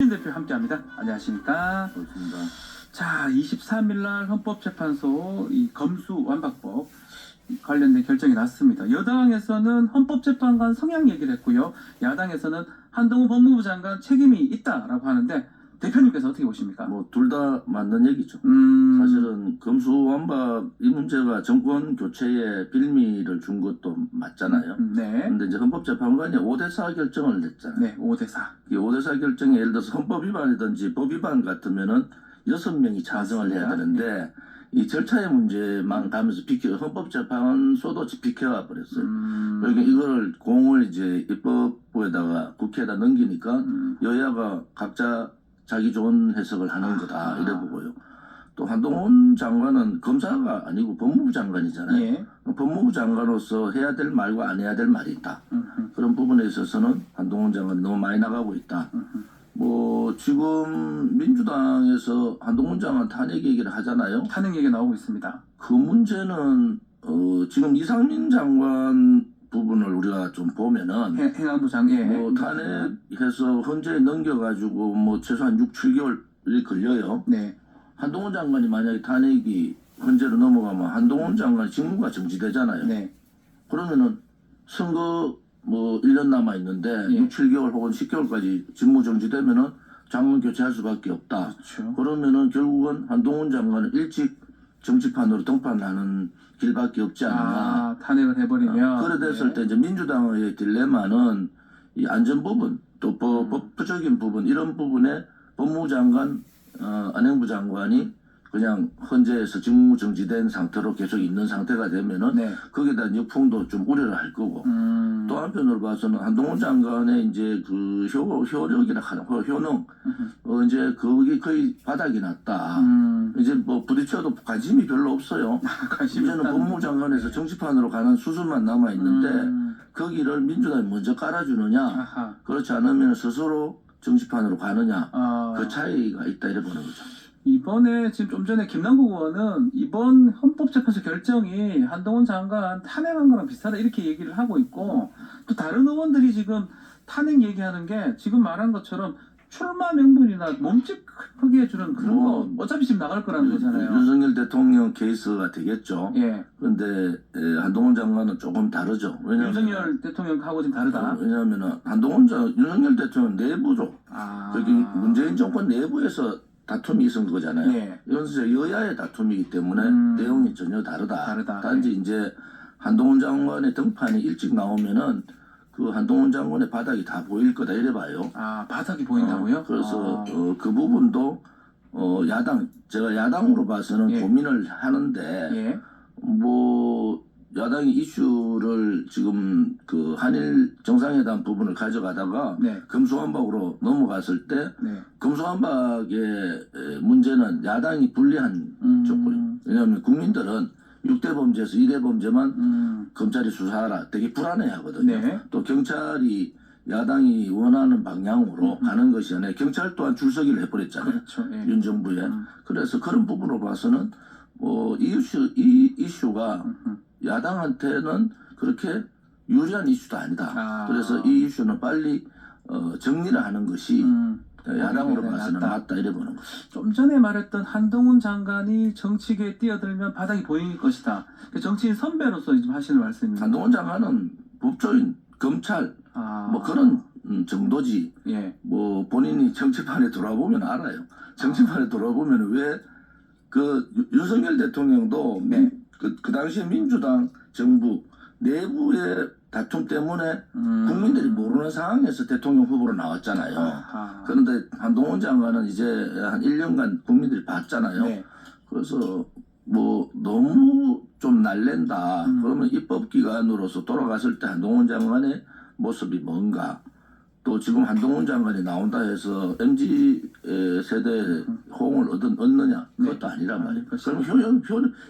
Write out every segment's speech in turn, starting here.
김종인 대표 함께합니다. 안녕하십니까? 그렇습니다. 자, 23일날 헌법재판소 이 검수완박법 관련된 결정이 났습니다. 여당에서는 헌법재판관 성향 얘기를 했고요. 야당에서는 한동훈 법무부 장관 책임이 있다라고 하는데 대표님께서 어떻게 보십니까? 뭐 둘 다 맞는 얘기죠. 사실은 검수완박 이 문제가 정권 교체에 빌미를 준 것도 맞잖아요. 네. 근데 이제 헌법재판관이 5대4 결정을 냈잖아요. 네, 5대4. 이 5대4 결정이 예를 들어서 헌법 위반이든지 법 위반 같으면은 6명이 찬성을 해야 되는데 이 절차의 문제만 가면서 헌법재판소도 비켜가 버렸어요. 그러니까 이거를 공을 이제 입법부에다가 국회에다 넘기니까 여야가 각자 자기 좋은 해석을 하는 거다 이래 보고요. 또 한동훈 장관은 검사가 아니고 법무부 장관이잖아요. 예. 법무부 장관으로서 해야 될 말과 안 해야 될 말이 있다. 그런 부분에 있어서는 한동훈 장관이 너무 많이 나가고 있다. 뭐 지금 민주당에서 한동훈 장관 탄핵 얘기를 하잖아요. 탄핵 얘기 나오고 있습니다. 그 문제는 지금 이상민 장관 부분을 우리가 좀 보면은 행안부 장관 뭐 탄핵해서 헌재에 넘겨가지고 뭐 최소한 6, 7개월이 걸려요. 네. 한동훈 장관이 만약에 탄핵이 헌재로 넘어가면 한동훈 장관 직무가 정지되잖아요. 네. 그러면은 선거 뭐 1년 남아 있는데 예. 6, 7개월 혹은 10개월까지 직무 정지되면은 장관 교체할 수밖에 없다. 그렇죠. 그러면은 결국은 한동훈 장관은 일찍 정치판으로 등판하는 길밖에 없지 않느냐. 아, 탄핵을 해버리면. 그래 됐을 네. 때 이제 민주당의 딜레마는 이 안전 부분 또 법적인 부분 이런 부분에 법무부 장관, 안행부 장관이 그냥 헌재에서 직무 정지된 상태로 계속 있는 상태가 되면은 네. 거기에 대한 역풍도 좀 우려를 할 거고 또 한편으로 봐서는 한동훈 장관의 이제 그 효력이라 하는 효능 이제 거기 거의 바닥이 났다. 이제 뭐 부딪혀도 관심이 별로 없어요. 이제는 법무부 장관에서 정치판으로 가는 수순만 남아 있는데 거기를 민주당이 먼저 깔아주느냐, 아하. 그렇지 않으면 스스로 정치판으로 가느냐, 아. 그 차이가 있다 이래 보는 거죠. 이번에 지금 좀 전에 김남국 의원은 이번 헌법재판소 결정이 한동훈 장관 탄핵한 거랑 비슷하다 이렇게 얘기를 하고 있고 또 다른 의원들이 지금 탄핵 얘기하는 게 지금 말한 것처럼 출마 명분이나 몸집 크게 해주는 그런 거 어차피 지금 나갈 거라는 거잖아요. 윤석열 대통령 케이스가 되겠죠. 예. 그런데 한동훈 장관은 조금 다르죠. 왜냐하면 윤석열 대통령하고 지금 다르다. 왜냐하면은 윤석열 대통령 내부죠. 저기 문재인 정권 내부에서 다툼이 있은 거잖아요. 네. 이건 여야의 다툼이기 때문에 내용이 전혀 다르다. 단지 이제 한동훈 장관의 등판이 일찍 나오면은 그 한동훈 장관의 바닥이 다 보일 거다 이래 봐요. 아, 바닥이 보인다고요? 그래서 그 부분도 제가 야당으로 봐서는 예. 고민을 하는데 예. 뭐 야당이 이슈를 지금 그 한일 정상회담 부분을 가져가다가 네. 검수완박으로 넘어갔을 때 네. 검수완박의 문제는 야당이 불리한 조건이에요. 왜냐하면 국민들은 6대 범죄에서 2대 범죄만 검찰이 수사하라 되게 불안해 하거든요. 네. 또 경찰이 야당이 원하는 방향으로 가는 것이 아니라 경찰 또한 줄서기를 해버렸잖아요. 그렇죠. 예. 윤 정부에. 그래서 그런 부분으로 봐서는 이 이슈가 야당한테는 그렇게 유리한 이슈도 아니다. 그래서 이 이슈는 빨리 정리를 하는 것이 야당으로 봐서는 맞다 이래 보는 거죠. 좀 전에 말했던 한동훈 장관이 정치계에 뛰어들면 바닥이 보일 것이다. 정치인 선배로서 지금 하시는 말씀입니다. 한동훈 장관은 법조인, 검찰 뭐 그런 정도지. 예. 뭐 본인이 정치판에 돌아보면 알아요. 정치판에 돌아보면 왜 그 윤석열 대통령도 네. 그 당시에 민주당 정부 내부의 다툼 때문에 국민들이 모르는 상황에서 대통령 후보로 나왔잖아요. 그런데 한동훈 장관은 이제 한 1년간 국민들이 봤잖아요. 네. 그래서 뭐 너무 좀 날랜다. 그러면 입법기관으로서 돌아갔을 때 한동훈 장관의 모습이 뭔가, 또 지금 한동훈 장관이 나온다 해서 MZ 세대의 호응을 얻느냐, 그것도 아니란 말이에요. 그럼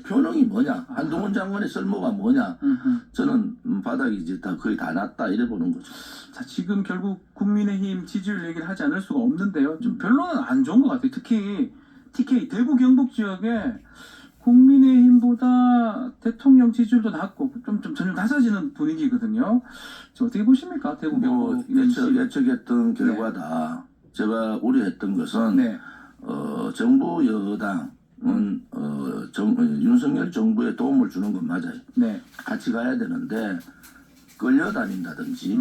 효능이 뭐냐, 한동훈 장관의 쓸모가 뭐냐, 저는 바닥이 이제 거의 다 났다 이래 보는 거죠. 자, 지금 결국 국민의힘 지지율 얘기를 하지 않을 수가 없는데요. 좀 별로는 안 좋은 것 같아요. 특히 TK 대구 경북 지역에 국민의힘보다 대통령 지지율도 낮고 좀 전혀 낮아지는 분위기거든요. 어떻게 보십니까? 대구 경북 예측했던 결과다. 제가 우려했던 것은 네. 정부 여당은 윤석열 정부에 도움을 주는 건 맞아요. 네. 같이 가야 되는데 끌려다닌다든지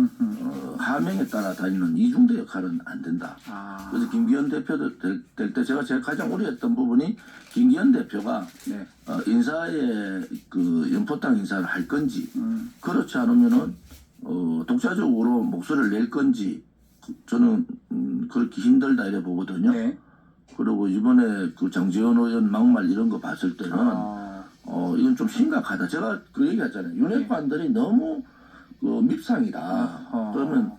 하명에 따라 다니는 이중대 역할은 안 된다. 아. 그래서 김기현 대표도 될 때 제가 가장 우려했던 부분이 김기현 대표가 네. 인사에 그 연포당 인사를 할 건지 그렇지 않으면은 독자적으로 목소리를 낼 건지 저는 그렇게 힘들다 이래 보거든요. 네. 그리고 이번에 그 장제원 의원 막말 이런 거 봤을 때는 이건 좀 심각하다. 제가 그 얘기했잖아요. 윤핵관들이 너무 그 밉상이다. 그러면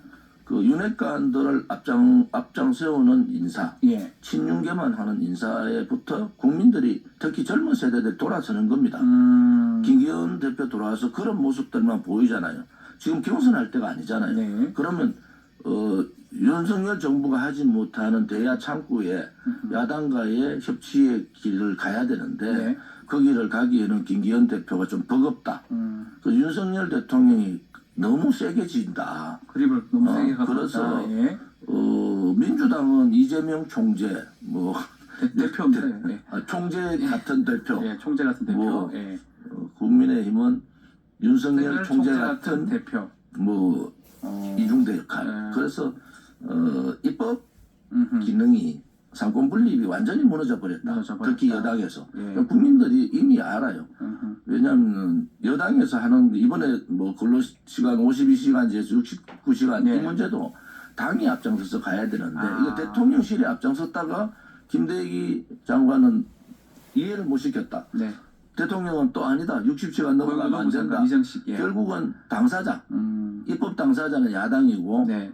그 윤핵관들을 앞장 세우는 인사, 예. 친윤계만 하는 인사에부터 국민들이 특히 젊은 세대들이 돌아서는 겁니다. 김기현 대표 돌아와서 그런 모습들만 보이잖아요. 지금 경선할 때가 아니잖아요. 네. 그러면 윤석열 정부가 하지 못하는 대야 창구에 야당과의 협치의 길을 가야 되는데 네. 그 길을 가기에는 김기현 대표가 좀 버겁다. 그 윤석열 대통령이 너무 세게 진다. 그립을 너무 세게 갖고 그래서 있다. 예. 민주당은 이재명 총재 뭐 대표인데. 네. 총재 같은 대표. 예. 총재 같은 대표. 뭐, 예. 국민의힘은 윤석열 총재 같은 대표. 뭐 이중대 역할. 네. 그래서 입법 기능이 상권 분립이 완전히 무너져 버렸다. 특히 여당에서. 예. 국민들이 이미 알아요. 왜냐하면 여당에서 하는 이번에 뭐 근로시간 52시간제에서 69시간 네. 이 문제도 당이 앞장서서 가야 되는데 아. 이거 대통령실에 앞장섰다가 김대기 장관은 이해를 못 시켰다. 네. 대통령은 또 아니다. 60시간 넘어가면 안 된다. 이정식. 예. 결국은 당사자, 입법 당사자는 야당이고 네.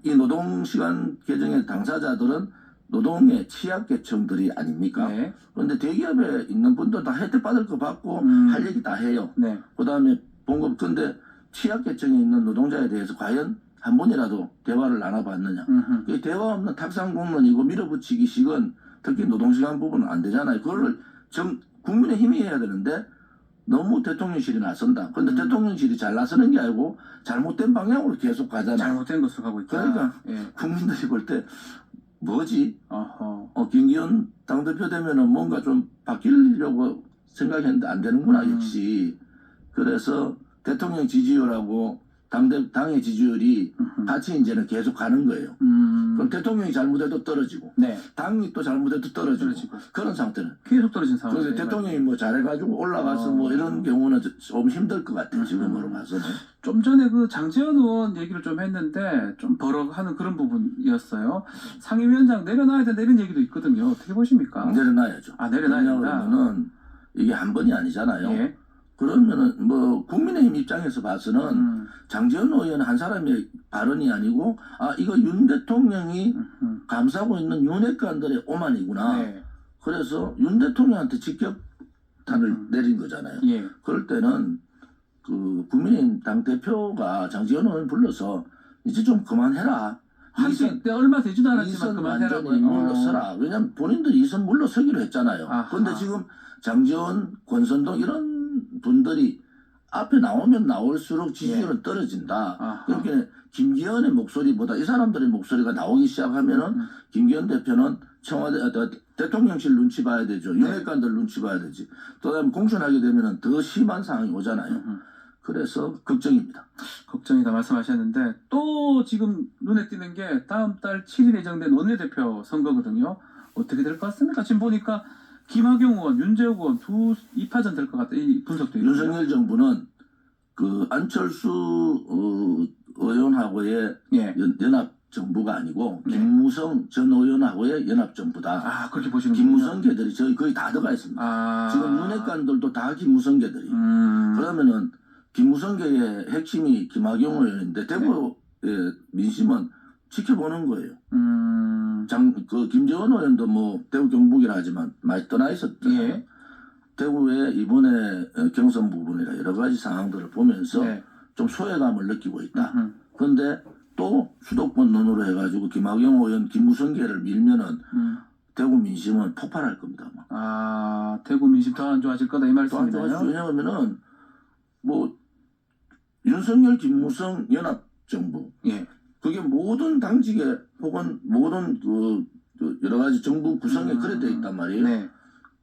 이 노동시간 개정의 당사자들은 노동의 취약계층들이 아닙니까? 네. 그런데 대기업에 있는 분들 다 혜택 받을 거 받고 할 얘기 다 해요. 네. 그 다음에 봉급, 근데 취약계층에 있는 노동자에 대해서 과연 한 번이라도 대화를 나눠봤느냐. 그 대화 없는 탁상공론이고 밀어붙이기식은 특히 노동시간 부분은 안 되잖아요. 그거를 국민의힘이 해야 되는데 너무 대통령실이 나선다. 그런데 대통령실이 잘 나서는 게 아니고 잘못된 방향으로 계속 가잖아요. 잘못된 것으로 가고 있다. 그러니까 예. 국민들이 볼 때 뭐지? 어허. 김기현 당대표 되면은 뭔가 좀 바뀌려고 생각했는데 안 되는구나 역시. 그래서 대통령 지지율하고 당의 지지율이 같이 이제는 계속 가는 거예요. 그럼 대통령이 잘못해도 떨어지고 네. 당이 또 잘못해도 떨어지고 그런 상태는. 계속 떨어진 상황. 그래서 대통령이 뭐 잘해가지고 올라가서 뭐 이런 경우는 좀 힘들 것 같아요. 지금으로 봐서는. 좀 전에 그 장제원 의원 얘기를 좀 했는데 좀 버럭하는 그런 부분이었어요. 상임위원장 내려놔야 된다 이런 얘기도 있거든요. 어떻게 보십니까? 내려놔야죠. 아, 내려놔야 된다. 그러면은 이게 한 번이 아니잖아요. 예. 그러면은 뭐 국민의힘 입장에서 봐서는 장제원 의원 한 사람의 발언이 아니고 이거 윤 대통령이 감싸고 있는 윤핵관들의 오만이구나. 네. 그래서 윤 대통령한테 직격탄을 내린 거잖아요. 예. 그럴 때는 그 국민의힘 당 대표가 장제원 의원 불러서 이제 좀 그만해라. 한시 때 얼마 되지도 않았지만 이선 그만해라고. 완전히 물러서라. 왜냐면 본인들이 이선 물러서기로 했잖아요. 아하. 그런데 지금 장제원, 권선동 이런 분들이 앞에 나오면 나올수록 지지율은 떨어진다. 아하. 그러니까 김기현의 목소리보다 이 사람들의 목소리가 나오기 시작하면은 김기현 대표는 청와대 대통령실 눈치 봐야 되죠. 윤핵관들 눈치 봐야 되지. 그다음에 공천하게 되면은 더 심한 상황이 오잖아요. 그래서 걱정입니다. 걱정이다 말씀하셨는데 또 지금 눈에 띄는 게 다음 달 7일 예정된 원내대표 선거거든요. 어떻게 될 것 같습니까? 지금 보니까 김학용 의원, 윤재욱 의원 2파전 될 것 같다. 이 분석도 있고요. 윤석열 정부는 그 안철수 의원하고의 예. 연합 정부가 아니고 네. 김무성 전 의원하고의 연합 정부다. 아, 그렇게 보시는 김무성계들이 저희 거의 다 들어가 있습니다. 지금 윤핵관들도 다 김무성계들이. 그러면은 김무성계의 핵심이 김학용 의원인데 대구의 민심은 지켜보는 거예요. 김재원 의원도 뭐 대구 경북이라 하지만 많이 떠나 있었잖아요. 예. 대구의 이번에 경선 부분이나 여러 가지 상황들을 보면서 네. 좀 소외감을 느끼고 있다. 그런데 또 수도권 논으로 해가지고 김학용 의원, 김무성계를 밀면은 대구 민심은 폭발할 겁니다. 아, 대구 민심 더 안 좋아질 거다 이 말씀이네요. 왜냐하면은 뭐 윤석열, 김무성 연합 정부. 예. 그게 모든 당직에 혹은 모든 그 여러 가지 정부 구성에 그래 돼 있단 말이에요. 네.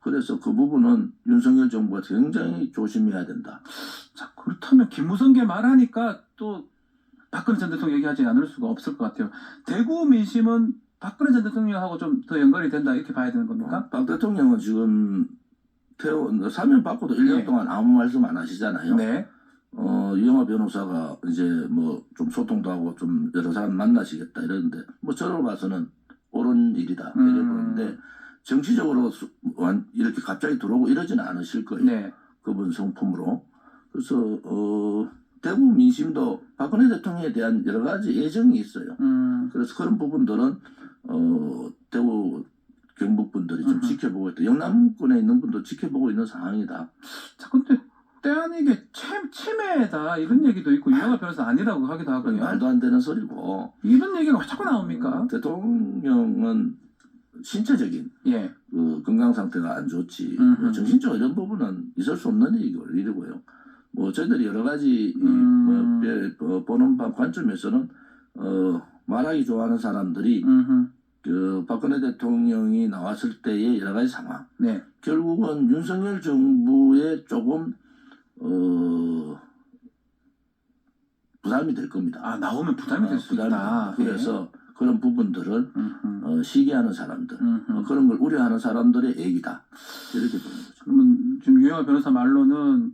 그래서 그 부분은 윤석열 정부가 굉장히 조심해야 된다. 자, 그렇다면 김무성계 말하니까 또 박근혜 전 대통령 얘기하지 않을 수가 없을 것 같아요. 대구 민심은 박근혜 전 대통령하고 좀 더 연관이 된다 이렇게 봐야 되는 겁니까? 박 대통령은 지금 사면 받고도 1년 예. 동안 아무 말씀 안 하시잖아요. 네. 이영하 변호사가 이제 뭐 좀 소통도 하고 좀 여러 사람 만나시겠다 이러는데 뭐 저로 봐서는 옳은 일이다 이래 보는데 정치적으로 이렇게 갑자기 들어오고 이러지는 않으실 거예요. 네. 그분 성품으로. 그래서 대구 민심도 박근혜 대통령에 대한 여러 가지 애정이 있어요. 그래서 그런 부분들은 대구 경북 분들이 좀 지켜보고 있다. 영남권에 있는 분도 지켜보고 있는 상황이다. 자, 근데 때 아니게 침해다 이런 얘기도 있고 이영하 변호사 아니라고 하기도 하고요. 말도 안 되는 소리고. 이런 얘기가 왜 자꾸 나옵니까? 대통령은 신체적인 예. 그 건강 상태가 안 좋지. 정신적 이런 부분은 있을 수 없는 일이고요. 뭐 저희들이 여러 가지 보는 관점에서는 말하기 좋아하는 사람들이 그 박근혜 대통령이 나왔을 때의 여러 가지 상황. 네. 결국은 윤석열 정부에 조금 부담이 될 겁니다. 아, 나오면 부담이 될 수 있다. 그래서 그런 부분들을 시기하는 사람들, 그런 걸 우려하는 사람들의 얘기다. 이렇게 보는 거죠. 그러면 지금 유영하 변호사 말로는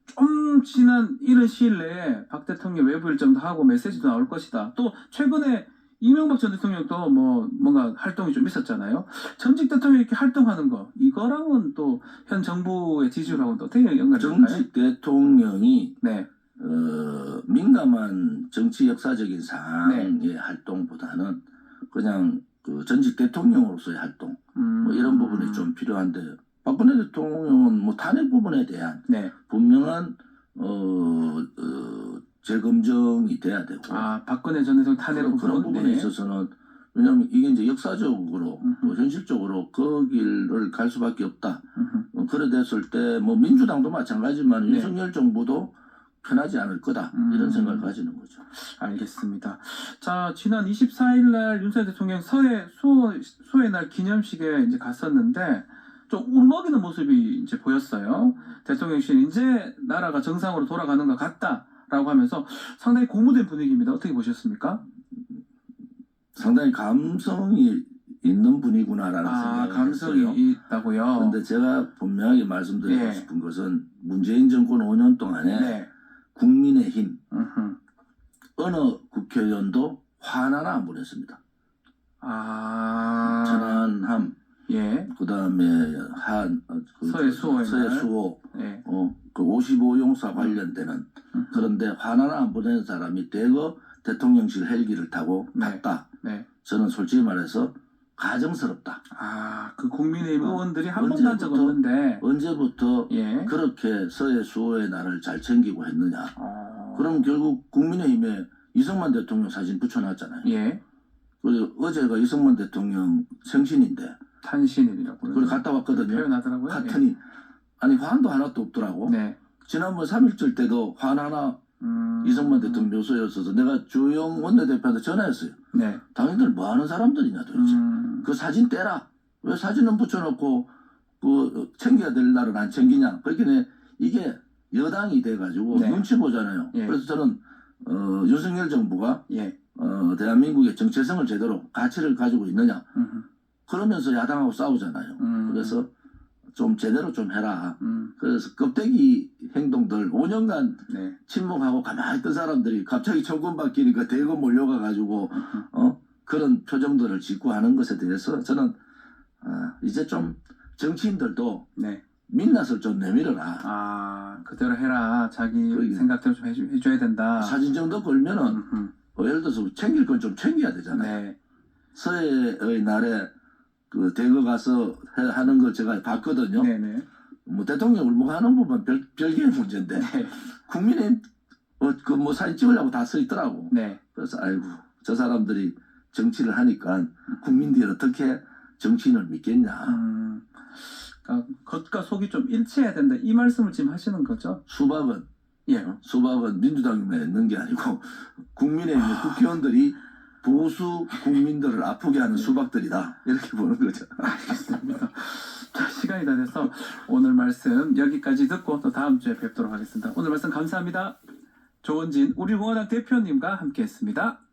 좀 지난 이른 시일 내에 박 대통령 외부 일정도 하고 메시지도 나올 것이다. 또 최근에 이명박 전 대통령도 뭐 뭔가 활동이 좀 있었잖아요. 전직 대통령이 이렇게 활동하는 거 이거랑은 또 현 정부의 지지율하고는 또 어떻게 연관이 될까요? 전직 대통령이 네. 민감한 정치 역사적인 상황의 활동보다는 그냥 그 전직 대통령으로서의 활동 뭐 이런 부분이 좀 필요한데 박근혜 대통령은 뭐 탄핵 부분에 대한 분명한 재검증이 돼야 되고 박근혜 전 대통령 탄핵 그런 부분에 있어서는 왜냐하면 이게 이제 역사적으로 또 현실적으로 그 길을 갈 수밖에 없다. 그래 됐을 때 뭐 민주당도 마찬가지지만 윤석열 정부도 편하지 않을 거다 이런 생각을 가지는 거죠. 알겠습니다. 자, 지난 24일 날 윤석열 대통령 수호의 날 기념식에 이제 갔었는데 좀 울먹이는 모습이 이제 보였어요. 대통령실 이제 나라가 정상으로 돌아가는 것 같다라고 하면서 상당히 고무된 분위기입니다. 어떻게 보셨습니까? 상당히 감성이 있는 분이구나라는 생각이 감성이 했어요. 있다고요. 그런데 제가 분명하게 말씀드리고 싶은 것은 문재인 정권 5년 동안에 국민의힘 어느 국회의원도 화 하나 안 보냈습니다. 천안함, 그다음에 서해 수호, 그 55용사 관련되는 그런데 화 하나 안 보낸 사람이 대거 대통령실 헬기를 타고 갔다. 저는 솔직히 말해서 가정스럽다. 그 국민의힘 의원들이 한 번도 한 적 없는데 언제부터 그렇게 서해 수호의 날을 잘 챙기고 했느냐. 그럼 결국 국민의힘에 이승만 대통령 사진 붙여놨잖아요. 그리고 어제가 이승만 대통령 생신인데 탄신일이라고 그걸 갔다 왔거든요. 표현하더라고요. 갔더니 아니 화환도 하나도 없더라고. 지난번 3.1절 때도 화환 하나 이승만 대통령 묘소였어서 내가 주영 원내대표한테 전화했어요. 당신들 뭐 하는 사람들이냐 도대체. 그 사진 떼라. 왜 사진은 붙여놓고 그 챙겨야 될 날은 안 챙기냐. 그렇게 이게 여당이 돼가지고 눈치 보잖아요. 그래서 저는 윤석열 정부가 대한민국의 정체성을 제대로 가치를 가지고 있느냐. 그러면서 야당하고 싸우잖아요. 그래서 좀 제대로 좀 해라. 그래서 껍데기 행동들 5년간 침묵하고 가만히 있던 사람들이 갑자기 정권 바뀌니까 대거 몰려가가지고 그런 표정들을 짓고 하는 것에 대해서 저는 이제 좀 정치인들도 민낯을 좀 내밀어라. 그대로 해라. 자기 생각대로 좀 해줘야 된다. 사진 정도 걸면은 예를 들어서 챙길 건 좀 챙겨야 되잖아요. 서해의 날에 그 대거 가서 하는 걸 제가 봤거든요. 뭐 대통령 울먹하는 부분 별개의 문제인데 국민의 그 뭐 사진 찍으려고 다 서 있더라고. 그래서 아이고 저 사람들이 정치를 하니까 국민들이 어떻게 정치인을 믿겠냐. 그러니까 겉과 속이 좀 일치해야 된다. 이 말씀을 지금 하시는 거죠? 수박은 예. 수박은 민주당만 있는 게 아니고 국민의힘의 국회의원들이 보수 국민들을 아프게 하는 수박들이다. 이렇게 보는 거죠. 알겠습니다. 자, 시간이 다 돼서 오늘 말씀 여기까지 듣고 또 다음 주에 뵙도록 하겠습니다. 오늘 말씀 감사합니다. 조원진 우리공화당 대표님과 함께했습니다.